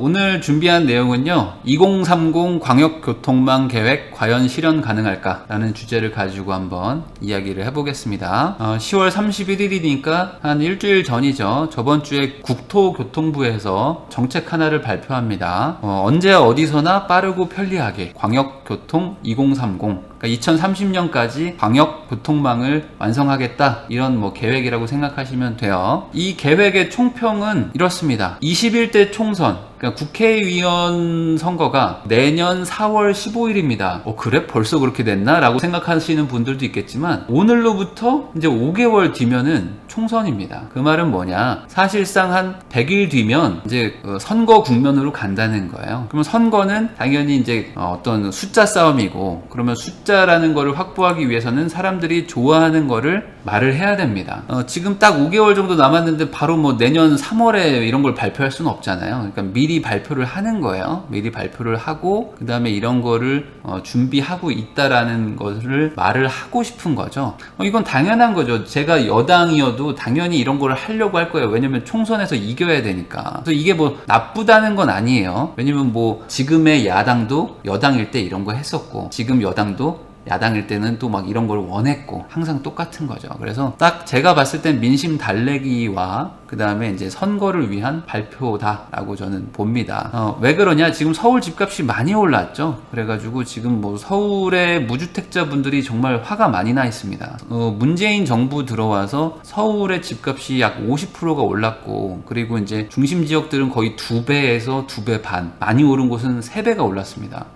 오늘 준비한 내용은요, 2030 광역교통망 계획 과연 실현 가능할까? 라는 주제를 가지고 한번 이야기를 해보겠습니다. 10월 31일이니까 한 일주일 전이죠. 저번 주에 국토교통부에서 정책 하나를 발표합니다. 언제 어디서나 빠르고 편리하게 광역교통 2030, 그러니까 2030년까지 광역교통망을 완성하겠다, 이런 계획이라고 생각하시면 돼요. 이 계획의 총평은 이렇습니다. 21대 총선, 그러니까 국회의원 선거가 내년 4월 15일입니다. 그래? 벌써 그렇게 됐나? 라고 생각하시는 분들도 있겠지만, 오늘로부터 이제 5개월 뒤면은 총선입니다. 그 말은 뭐냐? 사실상 한 100일 뒤면 이제 선거 국면으로 간다는 거예요. 그러면 선거는 당연히 이제 어떤 숫자 싸움이고, 그러면 숫자라는 거를 확보하기 위해서는 사람들이 좋아하는 거를 말을 해야 됩니다. 지금 딱 5개월 정도 남았는데 바로 내년 3월에 이런 걸 발표할 수는 없잖아요. 그러니까 미리 발표를 하는 거예요. 미리 발표를 하고 그 다음에 이런 거를 준비하고 있다라는 것을 말을 하고 싶은 거죠. 이건 당연한 거죠. 제가 여당이어도 당연히 이런 거를 하려고 할 거예요. 왜냐면 총선에서 이겨야 되니까. 그래서 이게 나쁘다는 건 아니에요. 왜냐면 지금의 야당도 여당일 때 이런 거 했었고, 지금 여당도 야당일 때는 또 이런 걸 원했고, 항상 똑같은 거죠. 그래서 딱 제가 봤을 땐 민심 달래기와 그 다음에 이제 선거를 위한 발표다라고 저는 봅니다. 왜 그러냐? 지금 서울 집값이 많이 올랐죠. 그래가지고 지금 서울의 무주택자분들이 정말 화가 많이 나 있습니다. 문재인 정부 들어와서 서울의 집값이 약 50%가 올랐고, 그리고 이제 중심 지역들은 거의 2배에서 2배 반, 많이 오른 곳은 3배가 올랐습니다.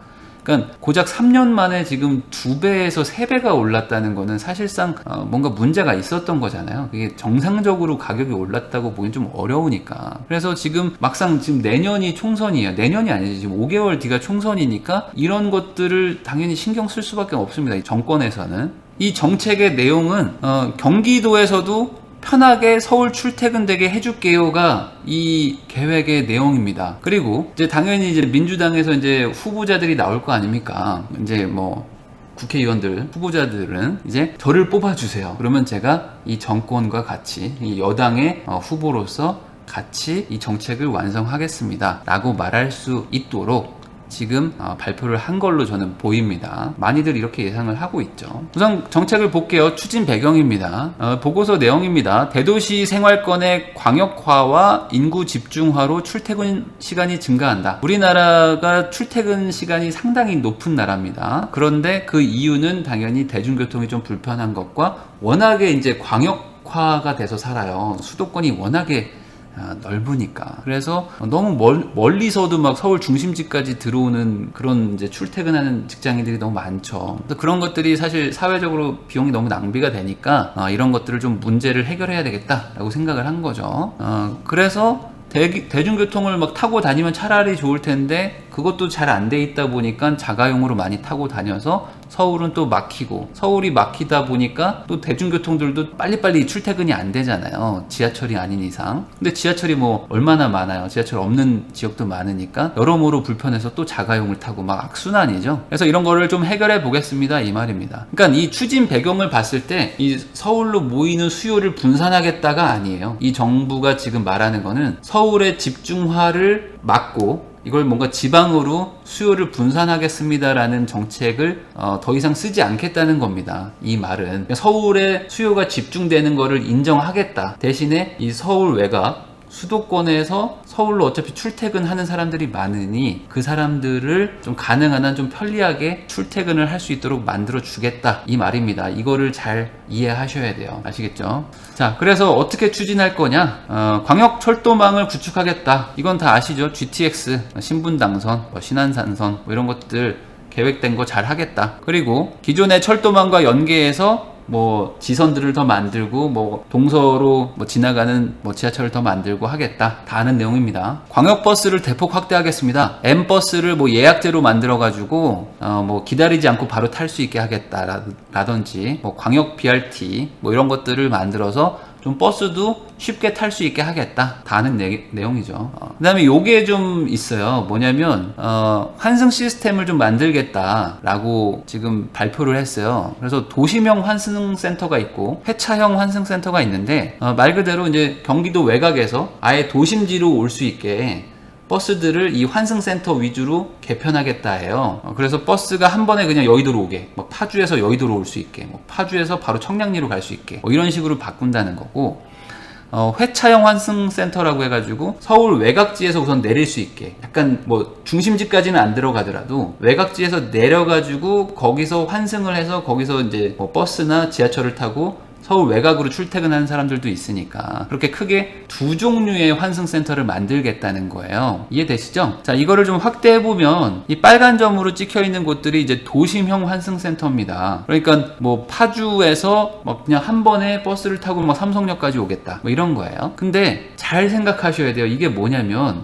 그러니까 고작 3년 만에 지금 2배에서 3배가 올랐다는 거는 사실상 뭔가 문제가 있었던 거잖아요. 그게 정상적으로 가격이 올랐다고 보긴 좀 어려우니까. 그래서 지금 막상 지금 내년이 총선이에요. 내년이 아니지, 지금 5개월 뒤가 총선이니까 이런 것들을 당연히 신경 쓸 수밖에 없습니다. 이 정권에서는. 이 정책의 내용은 경기도에서도 편하게 서울 출퇴근되게 해줄게요가 이 계획의 내용입니다. 그리고 이제 당연히 이제 민주당에서 이제 후보자들이 나올 거 아닙니까? 이제 국회의원들, 후보자들은 이제 저를 뽑아주세요. 그러면 제가 이 정권과 같이, 이 여당의 후보로서 같이 이 정책을 완성하겠습니다 라고 말할 수 있도록 지금 발표를 한 걸로 저는 보입니다. 많이들 이렇게 예상을 하고 있죠. 우선 정책을 볼게요. 추진 배경입니다. 보고서 내용입니다. 대도시 생활권의 광역화와 인구 집중화로 출퇴근 시간이 증가한다. 우리나라가 출퇴근 시간이 상당히 높은 나라입니다. 그런데 그 이유는 당연히 대중교통이 좀 불편한 것과 워낙에 이제 광역화가 돼서 살아요. 수도권이 워낙에 넓으니까. 그래서 너무 멀리서도 서울 중심지까지 들어오는 그런 이제 출퇴근하는 직장인들이 너무 많죠. 그런 것들이 사실 사회적으로 비용이 너무 낭비가 되니까 이런 것들을 좀 문제를 해결해야 되겠다라고 생각을 한 거죠. 그래서 대중교통을 타고 다니면 차라리 좋을 텐데 그것도 잘 안 돼 있다 보니까 자가용으로 많이 타고 다녀서 서울은 또 막히고, 서울이 막히다 보니까 또 대중교통들도 빨리빨리 출퇴근이 안 되잖아요. 지하철이 아닌 이상. 근데 지하철이 얼마나 많아요. 지하철 없는 지역도 많으니까 여러모로 불편해서 또 자가용을 타고 악순환이죠. 그래서 이런 거를 좀 해결해 보겠습니다, 이 말입니다. 그러니까 이 추진 배경을 봤을 때 이 서울로 모이는 수요를 분산하겠다가 아니에요. 이 정부가 지금 말하는 거는 서울의 집중화를 막고 이걸 뭔가 지방으로 수요를 분산하겠습니다라는 정책을 더 이상 쓰지 않겠다는 겁니다. 이 말은 서울에 수요가 집중되는 거를 인정하겠다. 대신에 이 서울 외곽 수도권에서 서울로 어차피 출퇴근하는 사람들이 많으니 그 사람들을 좀 가능한 한 좀 편리하게 출퇴근을 할 수 있도록 만들어 주겠다, 이 말입니다. 이거를 잘 이해하셔야 돼요. 아시겠죠? 자, 그래서 어떻게 추진할 거냐? 광역철도망을 구축하겠다. 이건 다 아시죠? GTX, 신분당선, 신안산선 이런 것들 계획된 거 잘 하겠다. 그리고 기존의 철도망과 연계해서 지선들을 더 만들고 동서로 지나가는 지하철을 더 만들고 하겠다, 다 아는 내용입니다. 광역버스를 대폭 확대하겠습니다. M버스를 예약제로 만들어 가지고 기다리지 않고 바로 탈 수 있게 하겠다 라든지 광역 BRT 이런 것들을 만들어서 좀 버스도 쉽게 탈 수 있게 하겠다, 다 아는 내용이죠. 그 다음에 요게 좀 있어요. 뭐냐면 환승 시스템을 좀 만들겠다 라고 지금 발표를 했어요. 그래서 도시명 환승센터가 있고 회차형 환승센터가 있는데 말 그대로 이제 경기도 외곽에서 아예 도심지로 올 수 있게 버스들을 이 환승센터 위주로 개편하겠다 해요. 그래서 버스가 한 번에 그냥 여의도로 오게, 뭐 파주에서 여의도로 올 수 있게, 뭐 파주에서 바로 청량리로 갈 수 있게, 뭐 이런 식으로 바꾼다는 거고, 회차형 환승센터라고 해가지고 서울 외곽지에서 우선 내릴 수 있게, 약간 뭐 중심지까지는 안 들어가더라도 외곽지에서 내려가지고 거기서 환승을 해서 거기서 이제 뭐 버스나 지하철을 타고 서울 외곽으로 출퇴근하는 사람들도 있으니까 그렇게 크게 두 종류의 환승센터를 만들겠다는 거예요. 이해되시죠? 자, 이거를 좀 확대해보면 이 빨간 점으로 찍혀있는 곳들이 이제 도심형 환승센터입니다. 그러니까 뭐 파주에서 뭐 그냥 한 번에 버스를 타고 뭐 삼성역까지 오겠다, 뭐 이런 거예요. 근데 잘 생각하셔야 돼요. 이게 뭐냐면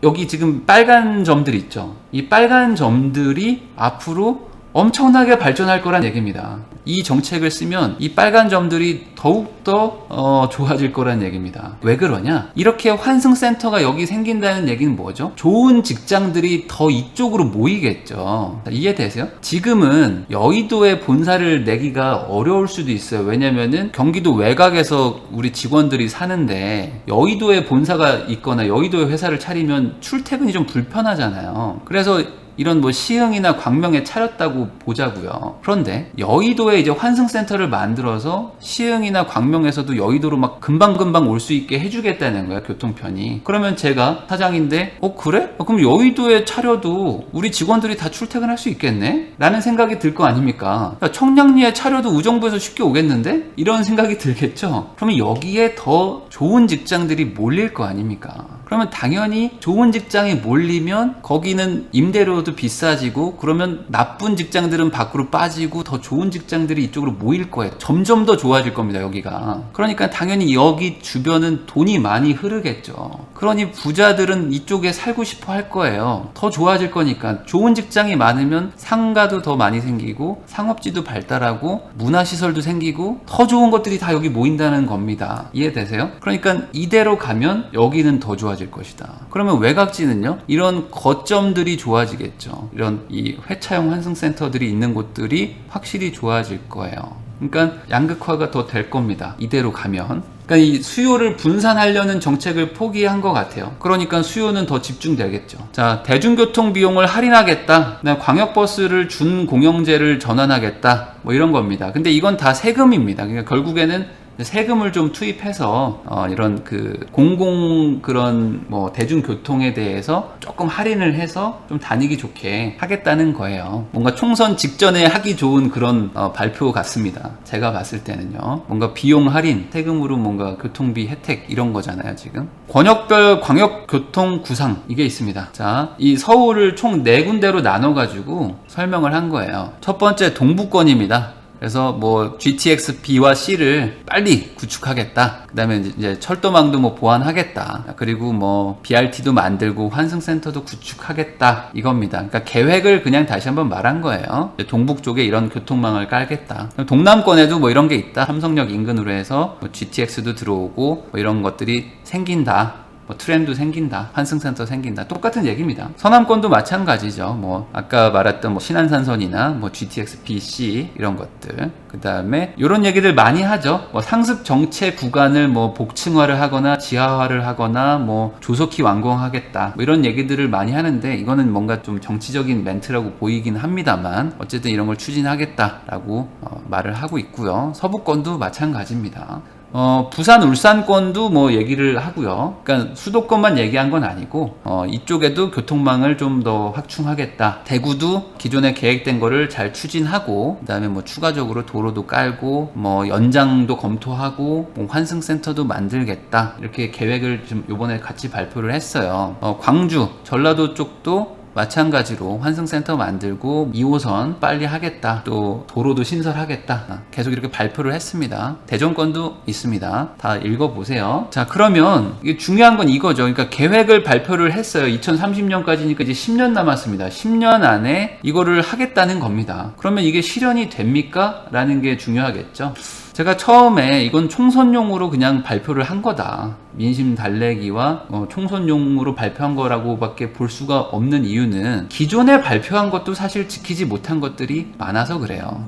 여기 지금 빨간 점들 있죠. 이 빨간 점들이 앞으로 엄청나게 발전할 거란 얘기입니다. 이 정책을 쓰면 이 빨간 점들이 더욱더 좋아질 거란 얘기입니다. 왜 그러냐? 이렇게 환승센터가 여기 생긴다는 얘기는 뭐죠? 좋은 직장들이 더 이쪽으로 모이겠죠. 이해되세요? 지금은 여의도에 본사를 내기가 어려울 수도 있어요. 왜냐면은 경기도 외곽에서 우리 직원들이 사는데 여의도에 본사가 있거나 여의도에 회사를 차리면 출퇴근이 좀 불편하잖아요. 그래서 이런 뭐 시흥이나 광명에 차렸다고 보자고요. 그런데 여의도에 이제 환승센터를 만들어서 시흥이나 광명에서도 여의도로 막 금방금방 올 수 있게 해주겠다는 거야, 교통편이. 그러면 제가 사장인데 그래? 그럼 여의도에 차려도 우리 직원들이 다 출퇴근할 수 있겠네? 라는 생각이 들 거 아닙니까? 청량리에 차려도 우정부에서 쉽게 오겠는데? 이런 생각이 들겠죠? 그러면 여기에 더 좋은 직장들이 몰릴 거 아닙니까? 그러면 당연히 좋은 직장이 몰리면 거기는 임대료도 비싸지고, 그러면 나쁜 직장들은 밖으로 빠지고 더 좋은 직장들이 이쪽으로 모일 거예요. 점점 더 좋아질 겁니다, 여기가. 그러니까 당연히 여기 주변은 돈이 많이 흐르겠죠. 그러니 부자들은 이쪽에 살고 싶어 할 거예요. 더 좋아질 거니까. 좋은 직장이 많으면 상가도 더 많이 생기고 상업지도 발달하고 문화시설도 생기고 더 좋은 것들이 다 여기 모인다는 겁니다. 이해되세요? 그러니까 이대로 가면 여기는 더 좋아질 것이다. 그러면 외곽지는요? 이런 거점들이 좋아지겠죠. 이런 이 회차형 환승센터들이 있는 곳들이 확실히 좋아질 거예요. 그러니까 양극화가 더 될 겁니다. 이대로 가면. 그러니까 이 수요를 분산하려는 정책을 포기한 것 같아요. 그러니까 수요는 더 집중되겠죠. 자, 대중교통 비용을 할인하겠다. 그다음 광역버스를 준공영제를 전환하겠다. 뭐 이런 겁니다. 근데 이건 다 세금입니다. 그러니까 결국에는 세금을 좀 투입해서 이런 그 공공 그런 뭐 대중교통에 대해서 조금 할인을 해서 좀 다니기 좋게 하겠다는 거예요. 뭔가 총선 직전에 하기 좋은 그런 발표 같습니다. 제가 봤을 때는요. 뭔가 비용 할인, 세금으로 뭔가 교통비 혜택 이런 거잖아요, 지금. 권역별 광역교통 구상 이게 있습니다. 자, 이 서울을 총 4군데로 나눠가지고 설명을 한 거예요. 첫 번째 동부권입니다. 그래서 뭐 GTX B와 C를 빨리 구축하겠다. 그 다음에 이제 철도망도 뭐 보완하겠다. 그리고 뭐 BRT도 만들고 환승센터도 구축하겠다. 이겁니다. 그러니까 계획을 그냥 다시 한번 말한 거예요. 동북 쪽에 이런 교통망을 깔겠다. 동남권에도 뭐 이런 게 있다. 삼성역 인근으로 해서 뭐 GTX도 들어오고 뭐 이런 것들이 생긴다. 뭐 트램도 생긴다, 환승센터 생긴다, 똑같은 얘기입니다. 서남권도 마찬가지죠. 뭐 아까 말했던 뭐 신안산선이나 뭐 GTX BC 이런 것들. 그 다음에 이런 얘기들 많이 하죠. 뭐 상습 정체 구간을 뭐 복층화를 하거나 지하화를 하거나 뭐 조속히 완공하겠다. 뭐 이런 얘기들을 많이 하는데 이거는 뭔가 좀 정치적인 멘트라고 보이긴 합니다만 어쨌든 이런 걸 추진하겠다라고 말을 하고 있고요. 서부권도 마찬가지입니다. 부산, 울산권도 뭐 얘기를 하고요. 그러니까 수도권만 얘기한 건 아니고, 이쪽에도 교통망을 좀 더 확충하겠다. 대구도 기존에 계획된 거를 잘 추진하고, 그 다음에 뭐 추가적으로 도로도 깔고, 뭐 연장도 검토하고, 뭐 환승센터도 만들겠다. 이렇게 계획을 좀 요번에 같이 발표를 했어요. 광주, 전라도 쪽도 마찬가지로 환승센터 만들고 2호선 빨리 하겠다. 또 도로도 신설하겠다. 계속 이렇게 발표를 했습니다. 대전권도 있습니다. 다 읽어보세요. 자, 그러면 이게 중요한 건 이거죠. 그러니까 계획을 발표를 했어요. 2030년까지니까 이제 10년 남았습니다. 10년 안에 이거를 하겠다는 겁니다. 그러면 이게 실현이 됩니까? 라는 게 중요하겠죠. 제가 처음에 이건 총선용으로 그냥 발표를 한 거다. 민심 달래기와 총선용으로 발표한 거라고 밖에 볼 수가 없는 이유는 기존에 발표한 것도 사실 지키지 못한 것들이 많아서 그래요.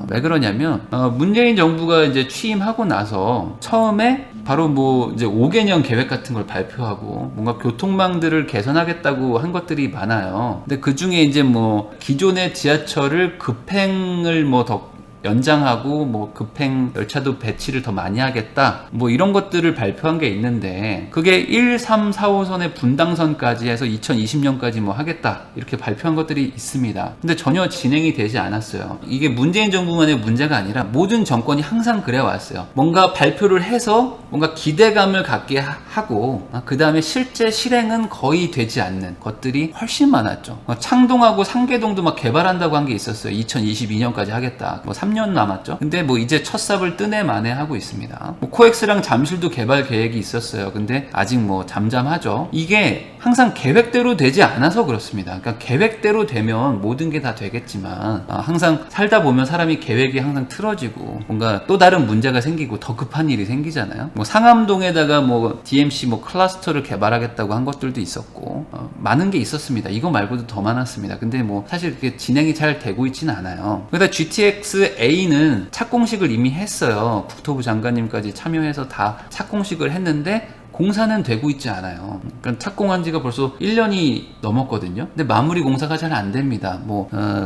왜 그러냐면 문재인 정부가 이제 취임하고 나서 처음에 바로 뭐 이제 5개년 계획 같은 걸 발표하고 뭔가 교통망들을 개선하겠다고 한 것들이 많아요. 근데 그 중에 이제 뭐 기존의 지하철을 급행을 뭐 더 연장하고 뭐 급행 열차도 배치를 더 많이 하겠다 뭐 이런 것들을 발표한 게 있는데, 그게 1, 3, 4호선의 분당선까지 해서 2020년까지 뭐 하겠다 이렇게 발표한 것들이 있습니다. 근데 전혀 진행이 되지 않았어요. 이게 문재인 정부만의 문제가 아니라 모든 정권이 항상 그래 왔어요. 뭔가 발표를 해서 뭔가 기대감을 갖게 하고 그 다음에 실제 실행은 거의 되지 않는 것들이 훨씬 많았죠. 창동하고 상계동도 막 개발한다고 한 게 있었어요. 2022년까지 하겠다. 뭐 3년 남았죠. 근데 뭐 이제 첫 삽을 뜨네 마네 하고 있습니다. 뭐 코엑스랑 잠실도 개발 계획이 있었어요. 근데 아직 뭐 잠잠하죠. 이게 항상 계획대로 되지 않아서 그렇습니다. 그러니까 계획대로 되면 모든 게 다 되겠지만 항상 살다 보면 사람이 계획이 항상 틀어지고 뭔가 또 다른 문제가 생기고 더 급한 일이 생기잖아요. 뭐 상암동에다가 뭐 DMC 뭐 클러스터를 개발하겠다고 한 것들도 있었고 많은 게 있었습니다. 이거 말고도 더 많았습니다. 근데 뭐 사실 그렇게 진행이 잘 되고 있지는 않아요. 그러다 GTX A는 착공식을 이미 했어요. 국토부 장관님까지 참여해서 다 착공식을 했는데 공사는 되고 있지 않아요. 그러니까 착공한 지가 벌써 1년이 넘었거든요. 근데 마무리 공사가 잘 안 됩니다.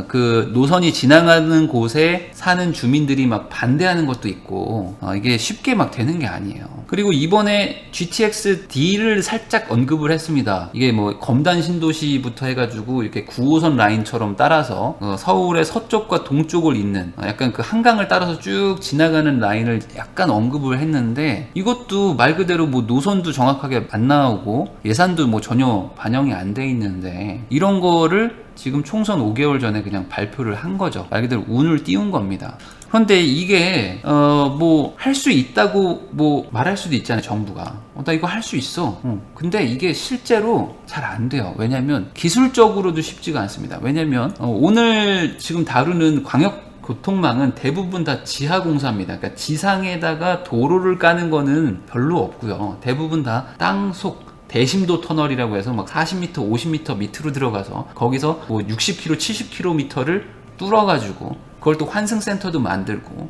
그 노선이 지나가는 곳에 사는 주민들이 막 반대하는 것도 있고, 이게 쉽게 막 되는 게 아니에요. 그리고 이번에 GTX D를 살짝 언급을 했습니다. 이게 뭐 검단 신도시부터 해가지고 이렇게 9호선 라인처럼 따라서 서울의 서쪽과 동쪽을 잇는 약간 그 한강을 따라서 쭉 지나가는 라인을 약간 언급을 했는데, 이것도 말 그대로 뭐 노선도 정확하게 안 나오고 예산도 뭐 전혀 반영이 안 돼 있는데, 이런 거를 지금 총선 5개월 전에 그냥 발표를 한 거죠. 말 그대로 운을 띄운 겁니다. 그런데 이게 뭐 할 수 있다고 뭐 말할 수도 있잖아요. 정부가 나 이거 할 수 있어. 근데 이게 실제로 잘 안 돼요. 왜냐면 기술적으로도 쉽지가 않습니다. 왜냐면 오늘 지금 다루는 광역 교통망은 대부분 다 지하 공사입니다. 그러니까 지상에다가 도로를 까는 거는 별로 없고요. 대부분 다 땅속 대심도 터널이라고 해서 막 40m, 50m 밑으로 들어가서 거기서 뭐 60km, 70km를 뚫어가지고 그걸 또 환승센터도 만들고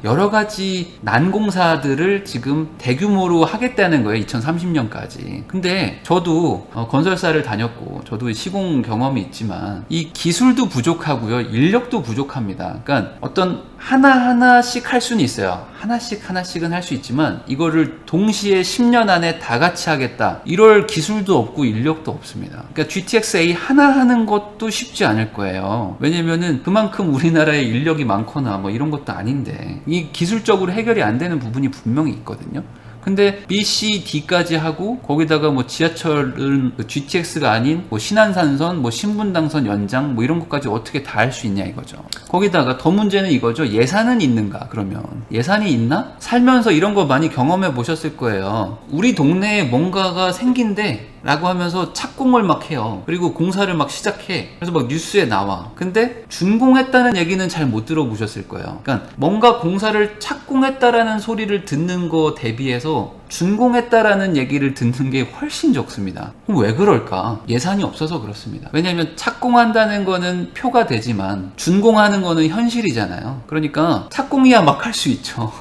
여러 가지 난공사들을 지금 대규모로 하겠다는 거예요. 2030년까지. 근데 저도 건설사를 다녔고 저도 시공 경험이 있지만 이 기술도 부족하고요. 인력도 부족합니다. 그러니까 어떤 하나하나씩 할 수는 있어요. 하나씩은 할 수 있지만 이거를 동시에 10년 안에 다 같이 하겠다. 이럴 기술도 없고 인력도 없습니다. 그러니까 GTX-A 하나 하는 것도 쉽지 않을 거예요. 왜냐면은 그만큼 우리나라에 인력이 많거나 뭐 이런 것도 아닌데 이 기술적으로 해결이 안 되는 부분이 분명히 있거든요. 근데 B, C, D까지 하고 거기다가 뭐 지하철은 GTX가 아닌 뭐 신안산선, 뭐 신분당선 연장 뭐 이런 것까지 어떻게 다 할 수 있냐 이거죠. 거기다가 더 문제는 이거죠. 예산은 있는가? 그러면 예산이 있나? 살면서 이런 거 많이 경험해 보셨을 거예요. 우리 동네에 뭔가가 생긴대 라고 하면서 착공을 막 해요. 그리고 공사를 막 시작해. 그래서 막 뉴스에 나와. 근데 준공했다는 얘기는 잘 못 들어보셨을 거예요. 그러니까 뭔가 공사를 착공했다라는 소리를 듣는 거 대비해서 준공했다라는 얘기를 듣는 게 훨씬 적습니다. 그럼 왜 그럴까? 예산이 없어서 그렇습니다. 왜냐하면 착공한다는 거는 표가 되지만 준공하는 거는 현실이잖아요. 그러니까 착공이야 막 할 수 있죠.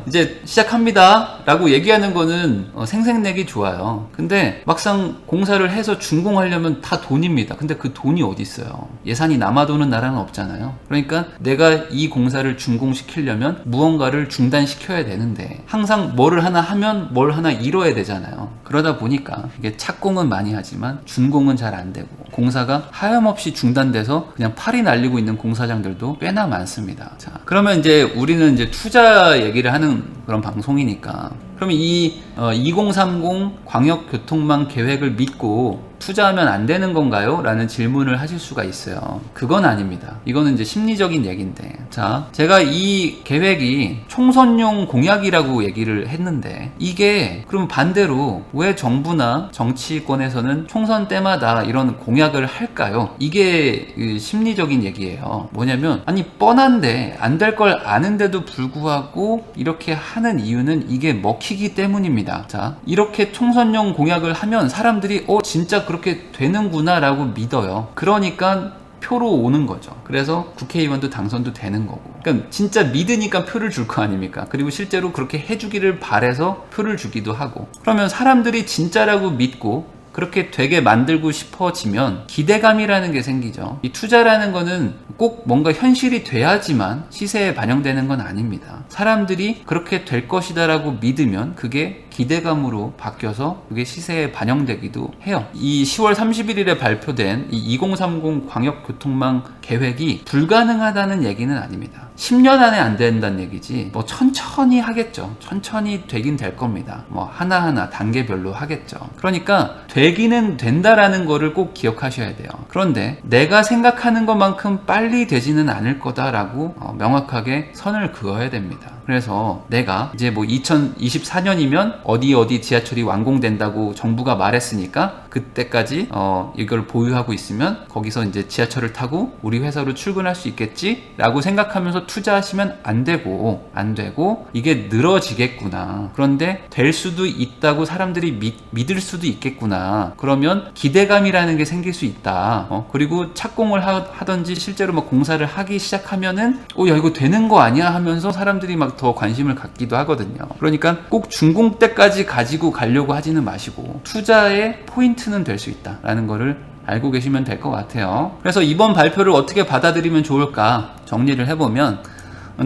이제 시작합니다 라고 얘기하는 거는 생색내기 좋아요. 근데 막상 공사를 해서 준공하려면 다 돈입니다. 근데 그 돈이 어디 있어요? 예산이 남아도는 나라는 없잖아요. 그러니까 내가 이 공사를 준공시키려면 무언가를 중단시켜야 되는데 항상 뭐를 하나 하면 뭘 하나 이뤄야 되잖아요. 그러다 보니까 이게 착공은 많이 하지만 준공은 잘 안 되고 공사가 하염없이 중단돼서 그냥 팔이 날리고 있는 공사장들도 꽤나 많습니다. 자, 그러면 이제 우리는 이제 투자 얘기를 하는 그런 방송이니까 그러면 이 2030 광역교통망 계획을 믿고 투자하면 안 되는 건가요? 라는 질문을 하실 수가 있어요. 그건 아닙니다. 이거는 이제 심리적인 얘기인데, 자, 제가 이 계획이 총선용 공약이라고 얘기를 했는데 이게 그럼 반대로 왜 정부나 정치권에서는 총선 때마다 이런 공약을 할까요? 이게 심리적인 얘기예요. 뭐냐면 아니 뻔한데 안 될 걸 아는데도 불구하고 이렇게 하는 이유는 이게 먹히기 때문입니다. 자, 이렇게 총선용 공약을 하면 사람들이 진짜 그렇게 되는구나 라고 믿어요. 그러니까 표로 오는 거죠. 그래서 국회의원도 당선도 되는 거고. 그러니까 진짜 믿으니까 표를 줄 거 아닙니까? 그리고 실제로 그렇게 해주기를 바래서 표를 주기도 하고. 그러면 사람들이 진짜라고 믿고 그렇게 되게 만들고 싶어지면 기대감이라는 게 생기죠. 이 투자라는 거는 꼭 뭔가 현실이 돼야지만 시세에 반영되는 건 아닙니다. 사람들이 그렇게 될 것이다 라고 믿으면 그게 기대감으로 바뀌어서 그게 시세에 반영되기도 해요. 이 10월 31일에 발표된 이 2030 광역교통망 계획이 불가능하다는 얘기는 아닙니다. 10년 안에 안 된다는 얘기지 뭐 천천히 하겠죠. 천천히 되긴 될 겁니다. 뭐 하나하나 단계별로 하겠죠. 그러니까 되기는 된다라는 거를 꼭 기억하셔야 돼요. 그런데 내가 생각하는 것만큼 빨리 되지는 않을 거다라고 명확하게 선을 그어야 됩니다. 그래서 내가 이제 뭐 2024년이면 어디 지하철이 완공된다고 정부가 말했으니까 그때까지 이걸 보유하고 있으면 거기서 이제 지하철을 타고 우리 회사로 출근할 수 있겠지? 라고 생각하면서 투자하시면 안 되고 이게 늘어지겠구나. 그런데 될 수도 있다고 사람들이 믿을 수도 있겠구나. 그러면 기대감이라는 게 생길 수 있다. 그리고 착공을 하든지 실제로 막 공사를 하기 시작하면은 야 이거 되는 거 아니야? 하면서 사람들이 막 더 관심을 갖기도 하거든요. 그러니까 꼭 준공 때까지 가지고 가려고 하지는 마시고 투자의 포인트는 될 수 있다라는 거를 알고 계시면 될 것 같아요. 그래서 이번 발표를 어떻게 받아들이면 좋을까 정리를 해보면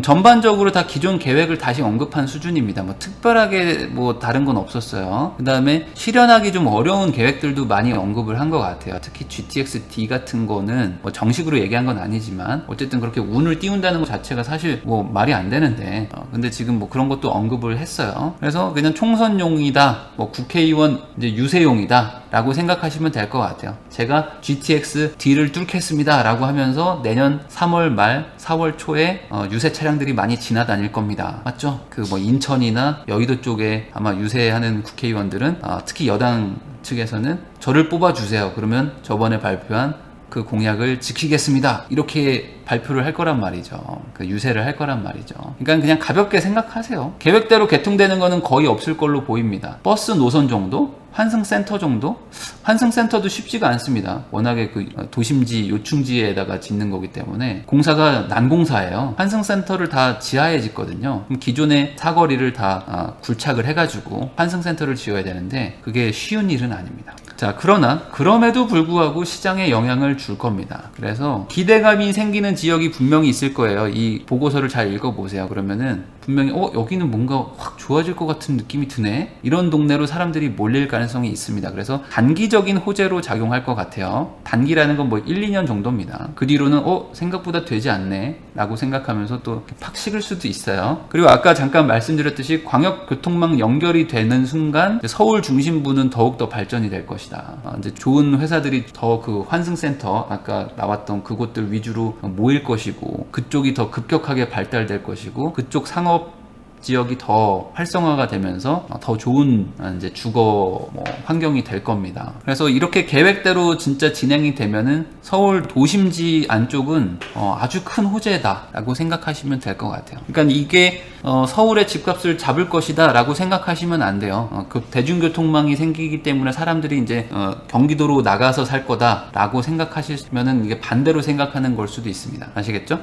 전반적으로 다 기존 계획을 다시 언급한 수준입니다. 뭐 특별하게 뭐 다른 건 없었어요. 그 다음에 실현하기 좀 어려운 계획들도 많이 언급을 한 것 같아요. 특히 GTX-D 같은 거는 뭐 정식으로 얘기한 건 아니지만 어쨌든 그렇게 운을 띄운다는 것 자체가 사실 뭐 말이 안 되는데 근데 지금 뭐 그런 것도 언급을 했어요. 그래서 그냥 총선용이다, 뭐 국회의원 이제 유세용이다 라고 생각하시면 될 것 같아요. 제가 GTX-D를 뚫겠습니다 라고 하면서 내년 3월 말 4월 초에 유세 차량들이 많이 지나다닐 겁니다. 맞죠? 그 뭐 인천이나 여의도 쪽에 아마 유세하는 국회의원들은 특히 여당 측에서는 저를 뽑아주세요. 그러면 저번에 발표한 그 공약을 지키겠습니다. 이렇게 발표를 할 거란 말이죠. 그 유세를 할 거란 말이죠. 그러니까 그냥 가볍게 생각하세요. 계획대로 개통되는 거는 거의 없을 걸로 보입니다. 버스 노선 정도? 환승센터 정도? 환승센터도 쉽지가 않습니다. 워낙에 그 도심지, 요충지에다가 짓는 거기 때문에 공사가 난공사예요. 환승센터를 다 지하에 짓거든요. 그럼 기존의 사거리를 다 굴착을 해가지고 환승센터를 지어야 되는데 그게 쉬운 일은 아닙니다. 자, 그러나 그럼에도 불구하고 시장에 영향을 줄 겁니다. 그래서 기대감이 생기는 지역이 분명히 있을 거예요. 이 보고서를 잘 읽어보세요. 그러면은 분명히 여기는 뭔가 확 좋아질 것 같은 느낌이 드네? 이런 동네로 사람들이 몰릴 가능성이 있습니다. 그래서 단기적인 호재로 작용할 것 같아요. 단기라는 건 뭐 1, 2년 정도입니다. 그 뒤로는 생각보다 되지 않네 라고 생각하면서 또 팍 식을 수도 있어요. 그리고 아까 잠깐 말씀드렸듯이 광역교통망 연결이 되는 순간 서울 중심부는 더욱더 발전이 될 것이다. 이제 좋은 회사들이 더 그 환승센터 아까 나왔던 그곳들 위주로 모일 것이고 그쪽이 더 급격하게 발달될 것이고 그쪽 상업 지역이 더 활성화가 되면서 더 좋은 이제 주거 환경이 될 겁니다. 그래서 이렇게 계획대로 진짜 진행이 되면은 서울 도심지 안쪽은 아주 큰 호재다라고 생각하시면 될 것 같아요. 그러니까 이게 서울의 집값을 잡을 것이다 라고 생각하시면 안 돼요. 그 대중교통망이 생기기 때문에 사람들이 이제 경기도로 나가서 살 거다 라고 생각하시면은 이게 반대로 생각하는 걸 수도 있습니다. 아시겠죠?